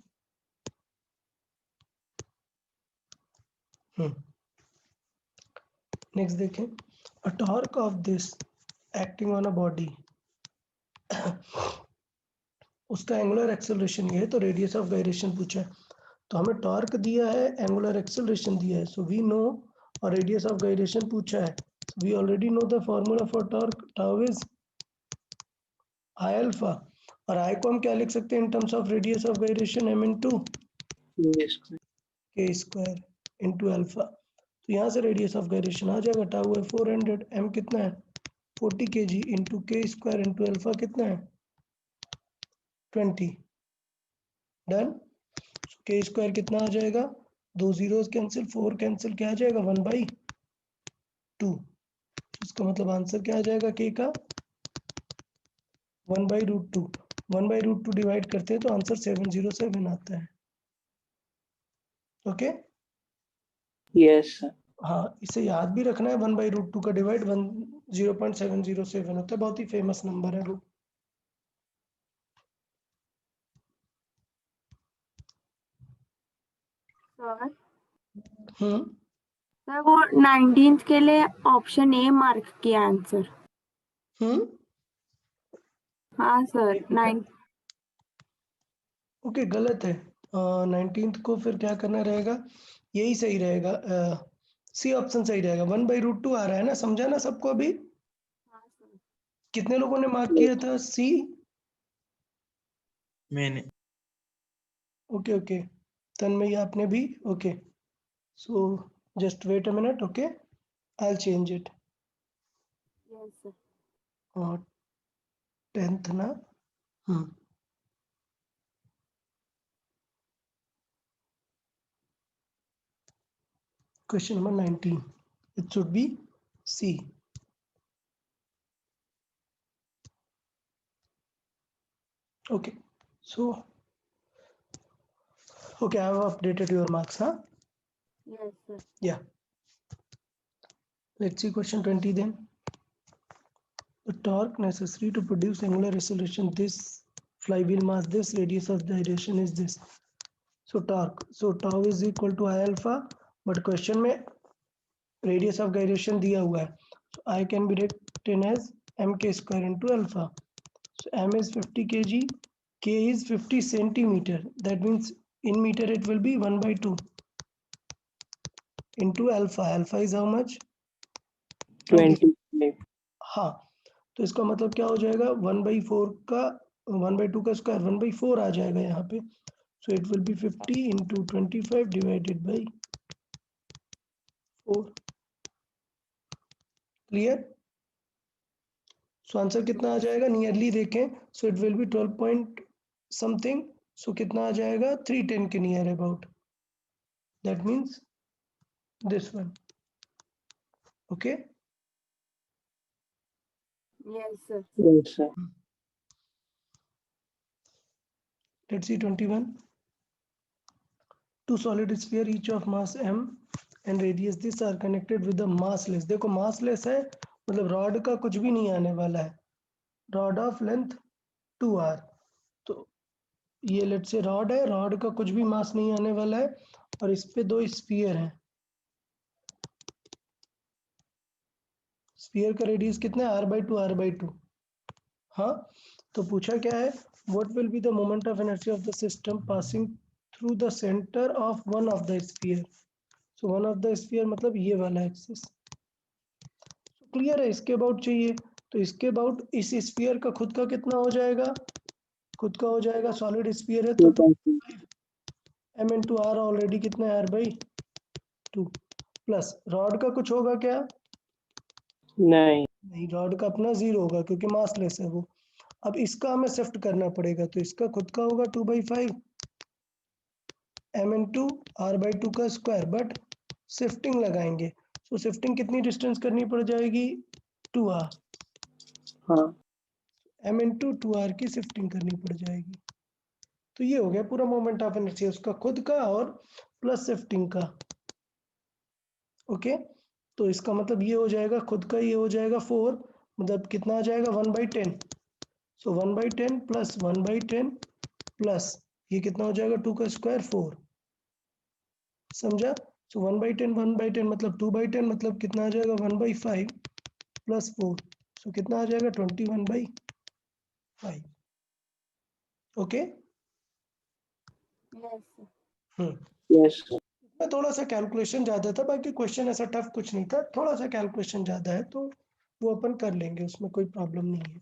नेक्स्ट देखें, a torque of this acting on a body, उसका एंगुलर एक्सेलरेशन ये है, तो रेडियस ऑफ गायरेशन पूछा है, तो हमें टॉर्क दिया है, एंगुलर एक्सेलरेशन दिया है, सो वी नो, और रेडियस ऑफ गायरेशन पूछा है, we already know the formula for torque, tau is I alpha, और आई को हम क्या लिख सकते हैं in terms of radius of gyration m into K square into alpha. तो यहाँ से रेडियस ऑफ गायरेशन आ जाएगा, टाउ है 400, m कितना है 40 kg into K square into alpha कितना है 20। डन। के स्क्वायर कितना आ जाएगा, 2 जीरोस कैंसिल, 4 कैंसिल, क्या आ जाएगा 1/2। इसका मतलब आंसर क्या आ जाएगा के का 1/√2। 1/√2 डिवाइड करते हैं तो आंसर 707 आता है। Okay yes sir. हाँ, इसे याद भी रखना है, 1/√2 का डिवाइड 0.707 होता है, बहुत ही फेमस नंबर है वो। सर हम्म सर वो 19th के लिए ऑप्शन ए मार्क किया आंसर। हाँ सर 9। ओके गलत है। 19th को फिर क्या करना रहेगा, यही सही रहेगा, सी ऑप्शन सही रहेगा। 1/√2 आ रहा है ना, समझा ना सबको अभी? हाँ सर। कितने लोगों ने मार्क किया था सी? मैंने। ओके ओके, तन्मय आपने भी? Okay, so just wait a minute, okay, I will change it. Yes sir. और 10th ना, question number 19, it should be C. Okay, so okay, I have updated your marks, huh? Yes sir. Yeah, let's see question 20 then. The torque necessary to produce angular acceleration, this flywheel mass, this radius of gyration is this. So torque, so tau is equal to I alpha, but question में radius of gyration दिया हुआ है, so I can be written as mk square into alpha. So m is 50 kg, k is 50 centimeter, that means in meter it will be 1/2 into alpha. Alpha is how much? 25। हाँ, तो इसका मतलब क्या हो जाएगा, 1/4 का 1/2 का स्क्वायर 1/4 आ जाएगा यहाँ पे। So it will be 50 into 25 divided by 4। Clear? So answer कितना आ जाएगा, नियरली देखें, so it will be 12 point something, so कितना आ जाएगा 310 के near about, that means this one. Okay, Yes sir. Yes sir. let's see 21. Two solid sphere each of mass m and radius this are connected with the massless. देखो massless है मतलब रॉड का कुछ भी नहीं आने वाला है, रॉड ऑफ लेंथ 2r। तो ये लेट से रॉड है, रॉड का कुछ भी मास नहीं आने वाला है, और इस पे दो स्फीयर हैं। स्फीयर का रेडियस कितना है r/2 r/2। हाँ, तो पूछा क्या है, what will be the moment of inertia of the system passing through the centre of one of the sphere. So one of the sphere मतलब ये वाला एक्सिस। क्लियर है? इसके अबाउट चाहिए, तो इसके अबाउट इस स्फीयर का खुद का कितना हो जाएगा, खुद का हो जाएगा, सॉलिड स्फीयर है तो m इंटू आर ऑलरेडी कितना है r/2 प्लस रॉड का कुछ होगा क्या, नहीं, रॉड का अपना 0 होगा क्योंकि मासलेस है वो। अब इसका हमें शिफ्ट करना पड़ेगा, तो इसका खुद का होगा 2/5 m इंटू r/2 का स्क्वायर, बट शिफ्टिंग लगाएंगे, तो शिफ्टिंग कितनी डिस्टेंस करनी पड़ जाएगी 2r। हाँ m इंटू 2r की शिफ्टिंग करनी पड़ जाएगी। तो ये हो गया पूरा मोमेंट ऑफ इनर्शिया, उसका खुद का और प्लस शिफ्टिंग का। ओके, तो इसका मतलब ये हो जाएगा खुद का, ये हो जाएगा 4, मतलब कितना आ जाएगा 1/10। सो 1/10 प्लस 1/10 प्लस ये कितना हो जाएगा 2 का स्क्वायर 4। समझा? सो 1/10 मतलब 2/10 मतलब कितना आ जाएगा 1/5 प्लस 4, सो कितना आ जाएगा 21/5। Okay, Yes sir. Yes sir. मैं थोड़ा सा कैलकुलेशन ज़्यादा था, बाकी क्वेश्चन ऐसा टफ कुछ नहीं था, थोड़ा सा कैलकुलेशन ज़्यादा है तो वो अपन कर लेंगे, उसमें कोई प्रॉब्लम नहीं है।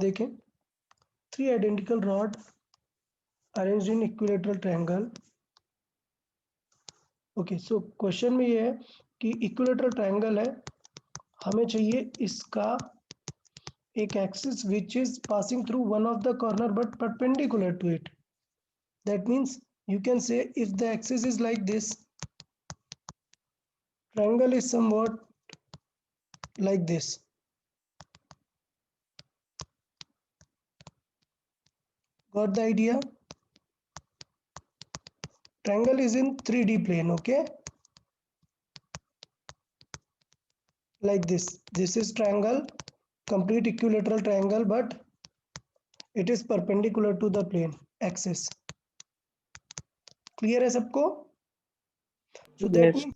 देखें, 3 identical rod arranged in equilateral triangle. Okay, so question में ये है कि इक्विलेटरल ट्रायंगल है, हमें चाहिए इसका एक axis which is passing through one of the corner but perpendicular to it. That means you can say if the axis is like this, triangle is somewhat like this. Got the idea? Triangle is in 3D plane, okay? Like this. This is triangle, complete equilateral triangle, but it is perpendicular to the plane axis. Clear है सबको? So that Yes. means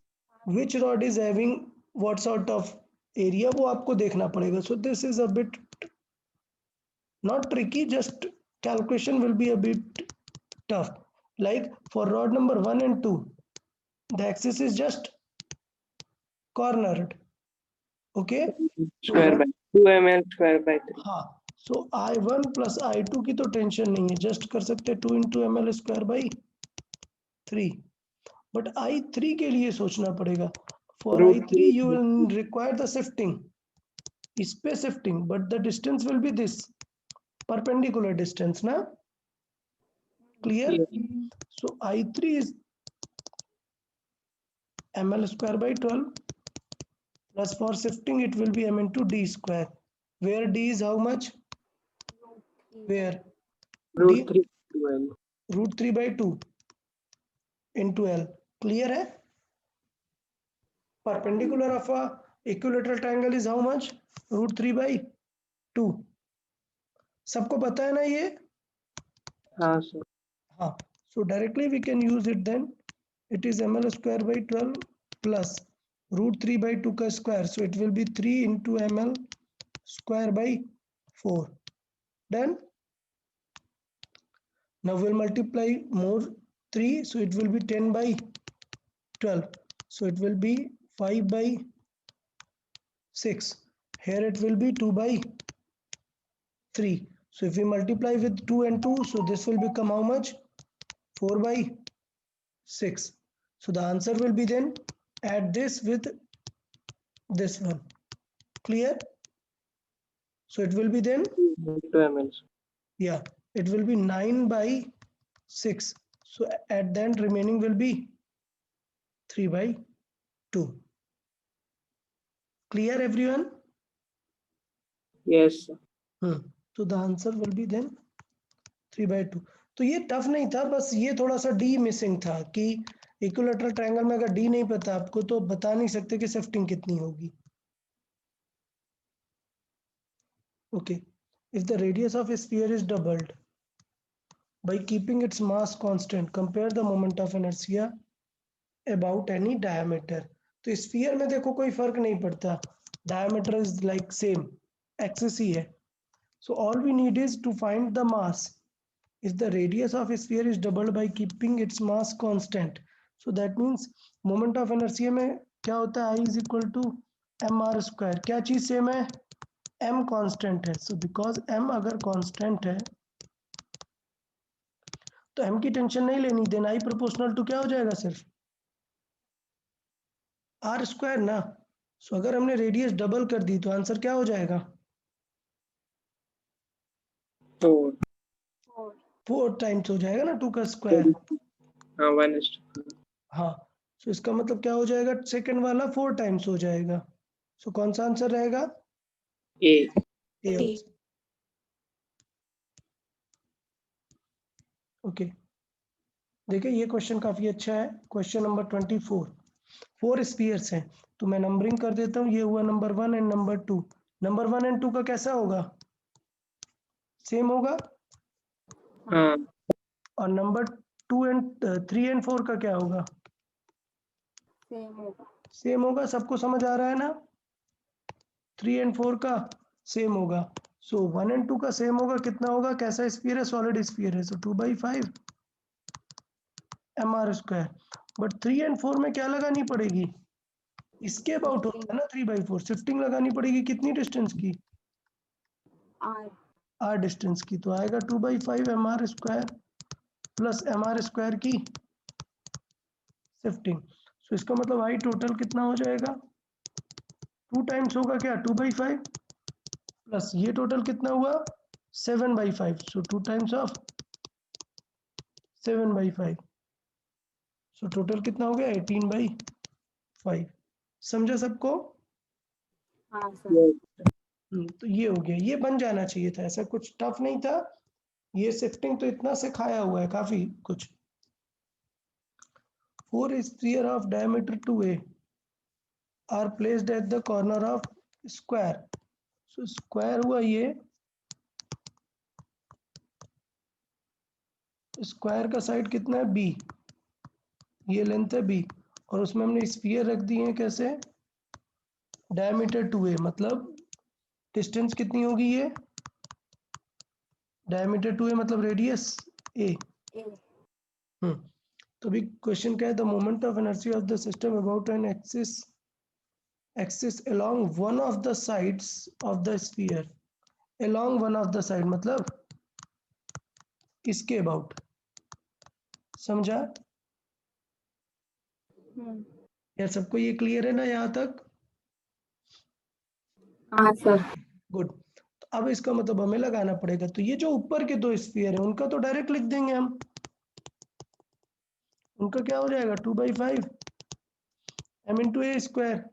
which rod is having what sort of area, वो आपको देखना पड़ेगा. So this is a bit not tricky, just calculation will be a bit tough. Like for rod number 1 and 2, the axis is just cornered. Okay, Square by 2 ml square by 3. हाँ, so I1 plus I2 की तो टेंशन नहीं है, जस्ट कर सकते हैं 2 into ml square by 3. But I3 के लिए सोचना पड़ेगा. For Root I3 you will require the shifting, इस पे shifting, but the distance will be this perpendicular distance ना. Clear? Yes. So I3 is ml square by 12 plus for shifting it will be m into d square, where d is how much? Where Root d 3 12. root 3 by 2 into L. Clear है? Perpendicular of a equilateral triangle is how much? Root 3 by 2. सबको पता है ना ये? हाँ सर. हाँ, so directly we can use it then. It is ml square by 12 plus root 3 by 2 का square, so it will be 3 into ml square by 4. Done? Now we'll multiply more 3, so it will be 10 by 12. So it will be 5 by 6. Here it will be 2 by 3. So if we multiply with 2 and 2, so this will become how much? 4 by 6. So the answer will be then, add this with this one. Clear? So it will be then, 2 ml. yeah, it will be 9 by 6. So at the end remaining will be 3 by 2. Clear everyone? Yes sir. So the answer will be then 3 by 2. तो ये टफ नहीं था, बस ये थोड़ा सा डी मिसिंग था कि इक्विलेटरल ट्रायंगल में अगर डी नहीं पता आपको तो बता नहीं सकते कि शिफ्टिंग कितनी होगी. Okay, if the radius of a sphere is doubled by keeping its mass constant, compare the moment of inertia about any diameter. तो स्फीयर में देखो कोई फर्क नहीं पड़ता, diameter is like same, axis ही है. So all we need is to find the mass. If the radius of a sphere is doubled by keeping its mass constant, so that means moment of inertia में क्या होता है, I is equal to mr square. क्या चीज सेम है? m constant है. So because m अगर constant है तो m की टेंशन नहीं लेनी, देन I प्रोपोर्शनल टू क्या हो जाएगा, सिर्फ r स्क्वायर ना. सो अगर हमने रेडियस डबल कर दी तो आंसर क्या हो जाएगा? 4. 4 टाइम्स हो जाएगा ना 2 का स्क्वायर. हाँ 1:4. हाँ, सो इसका मतलब क्या हो जाएगा, सेकंड वाला 4 टाइम्स हो जाएगा. सो कौन सा आंसर रहेगा? A. ओके, देखिए ये क्वेश्चन काफी अच्छा है. Question number 24. 4 स्फीयर्स हैं, तो मैं नंबरिंग कर देता हूँ. ये हुआ number 1 and number 2. Number 1 and 2 का कैसा होगा? सेम होगा. हाँ. और नंबर 2 एंड 3 एंड 4 का क्या होगा? सेम होगा. सबको समझ आ रहा है ना? 3 एंड 4 का सेम होगा. सो 1 एंड 2 का सेम होगा. कितना होगा? कैसा स्फीयर है? सॉलिड स्फीयर है. सो 2/5 mr स्क्वायर. बट 3 एंड 4 में क्या लगानी पड़ेगी? इसके अबाउट होता है ना 3/4. शिफ्टिंग लगानी पड़ेगी कितनी डिस्टेंस की? आर डिस्टेंस की, तो आएगा 2/5 mr square plus mr square की शिफ्टिंग। सो इसका मतलब आई टोटल कितना हो जाएगा, 2 टाइम्स होगा क्या 2/5 प्लस ये टोटल कितना हुआ 7/5, सो 2 टाइम्स ऑफ 7/5, सो टोटल कितना हो गया 18/5। समझा सबको? हाँ सर। तो ये हो गया, ये बन जाना चाहिए था, ऐसा कुछ टफ नहीं था, ये शिफ्टिंग तो इतना सिखाया हुआ है काफी कुछ। 4 sphere of diameter 2a are placed at the corner of square, so square हुआ ये, स्क्वायर का साइड कितना है b, ये लेंथ है b, और उसमें हमने स्फीयर रख दी है कैसे, डायमीटर 2a, मतलब डिस्टेंस कितनी होगी ये, डायमीटर 2a मतलब रेडियस a। तो अभी क्वेश्चन क्या है, the moment of inertia of the system about an axis along one of the sides of the sphere, along one of the side मतलब इसके अबाउट, समझा यार सबको, ये क्लियर है ना यहाँ तक? हाँ सर। गुड। तो अब इसका मतलब हमें लगाना पड़ेगा, तो ये जो ऊपर के दो स्फीयर है उनका तो डायरेक्ट लिख देंगे हम, उनका क्या हो जाएगा 2/5 m इंटू ए स्क्वायर।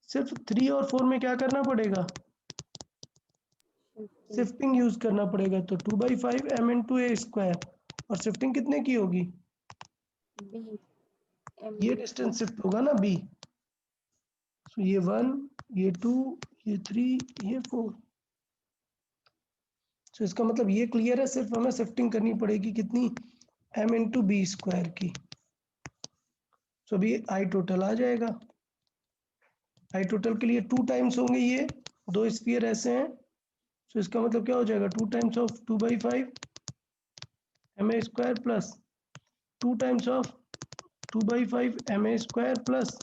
सिर्फ 3 और 4 में क्या करना पड़ेगा, शिफ्टिंग यूज करना पड़ेगा, तो 2/5 m इंटू ए स्क्वायर, और शिफ्टिंग कितने की होगी, ये डिस्टेंस शिफ्ट होगा ना b, तो ये 1, ये 2, ये 3, ये 4। तो इसका मतलब ये क्लियर है, सिर्फ हमें शिफ्टिंग करनी पड़ेगी कितनी, m इंटू बी स्क्वायर की। तो अभी आई टोटल आ जाएगा, आई टोटल के लिए 2 टाइम्स होंगे, ये दो स्फीयर ऐसे हैं, तो इसका मतलब क्या हो जाएगा 2 times of 2/5 ma square plus 2 times of 2/5 ma square plus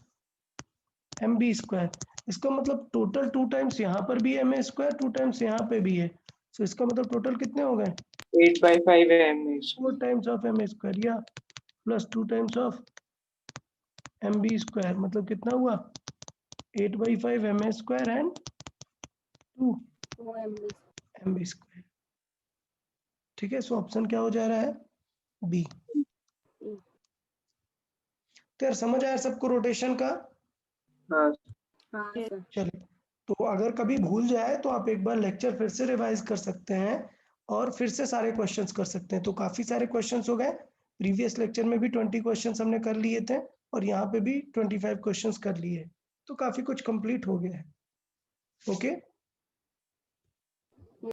mb square. इसका मतलब टोटल 2 टाइम्स यहाँ पर भी ma स्क्वायर, 2 टाइम्स यहाँ पे भी है, तो इसका मतलब टोटल कितने हो गए 8/5 m 4 times of ma square या plus 2 times of mb square, मतलब कितना हुआ 8/5 ma square and 2 mb square. ठीक है, सो ऑप्शन क्या हो जा रहा है बी। तो यार समझ आया सबको रोटेशन का? हाँ हाँ सर। चलिए, तो अगर कभी भूल जाए तो आप एक बार लेक्चर फिर से रिवाइज कर सकते हैं और फिर से सारे क्वेश्चंस कर सकते हैं। तो काफी सारे क्वेश्चंस हो गए, प्रीवियस लेक्चर में भी 20 क्वेश्चंस हमने कर लिए थे और यहाँ पे भी 25 क्वेश्चंस कर लिए, तो काफी कुछ कंप्लीट हो गया है। ओके।